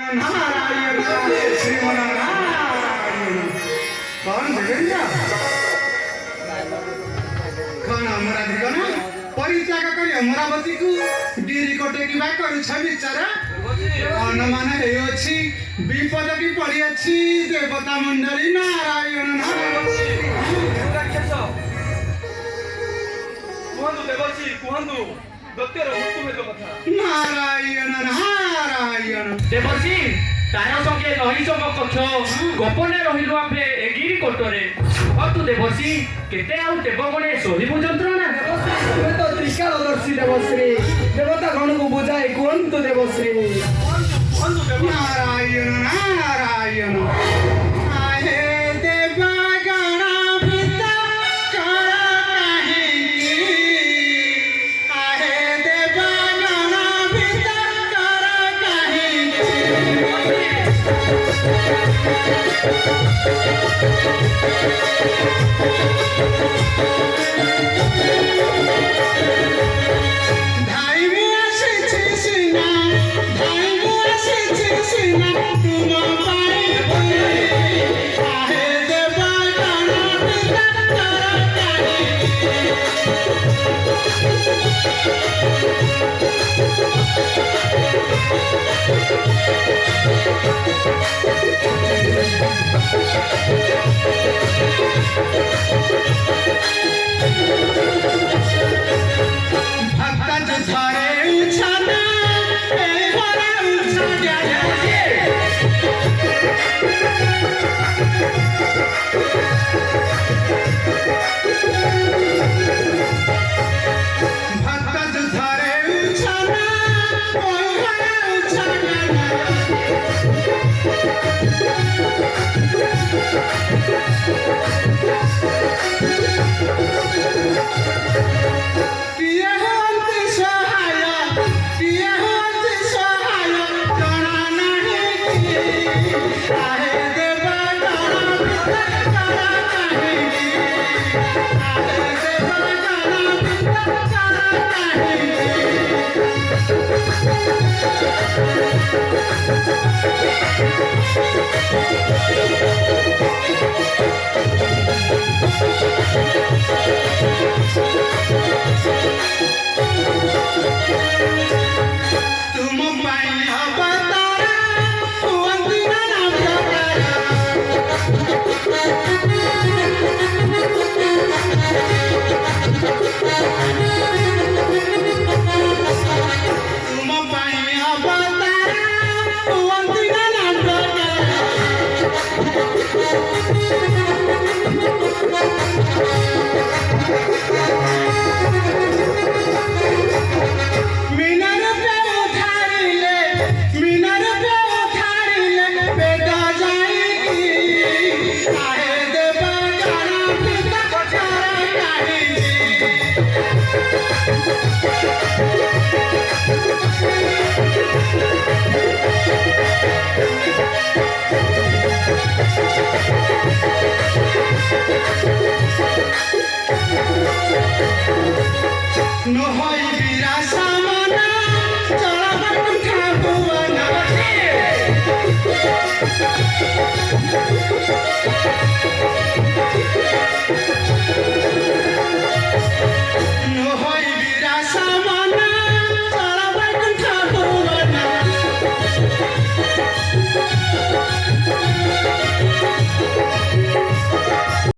नारायण श्रीमनारायण कौन देवेंद्र कौन हमरा दिगना परित्याग करी अमरावती को डीरी कोटे की बात करू छ बिचारा अनुमान हे अछि विपद की पड़ी अछि देवता मंडली नारायण कुहंदु देवर्षि कुहंदु दत्तर मृत्यु हेतु कथा नारायण नारायण देवर्षि तार संगे रहिसम कक्ष गोपने रहिलु आफे एगिरी कोटरे तू देवर्षि केते आउ देवगणे सहिबु जंत्रणा तुमे तो त्रिकालदर्शी देवश्री देवता गण को बुझाए कुहंतु देवश्री नारायण नारायण आहे देवा गण पिता कर काहे आहे देवा गण पिता कर धाई मुआसे छिसिना धाई मुआसे छिसिना तुम पाई आहे देवा गण पिता कर भक्ता जो थारे उछाना ए बड़ा उछा गया भक्ता जो थारे उछाना ओ बड़ा उछा गया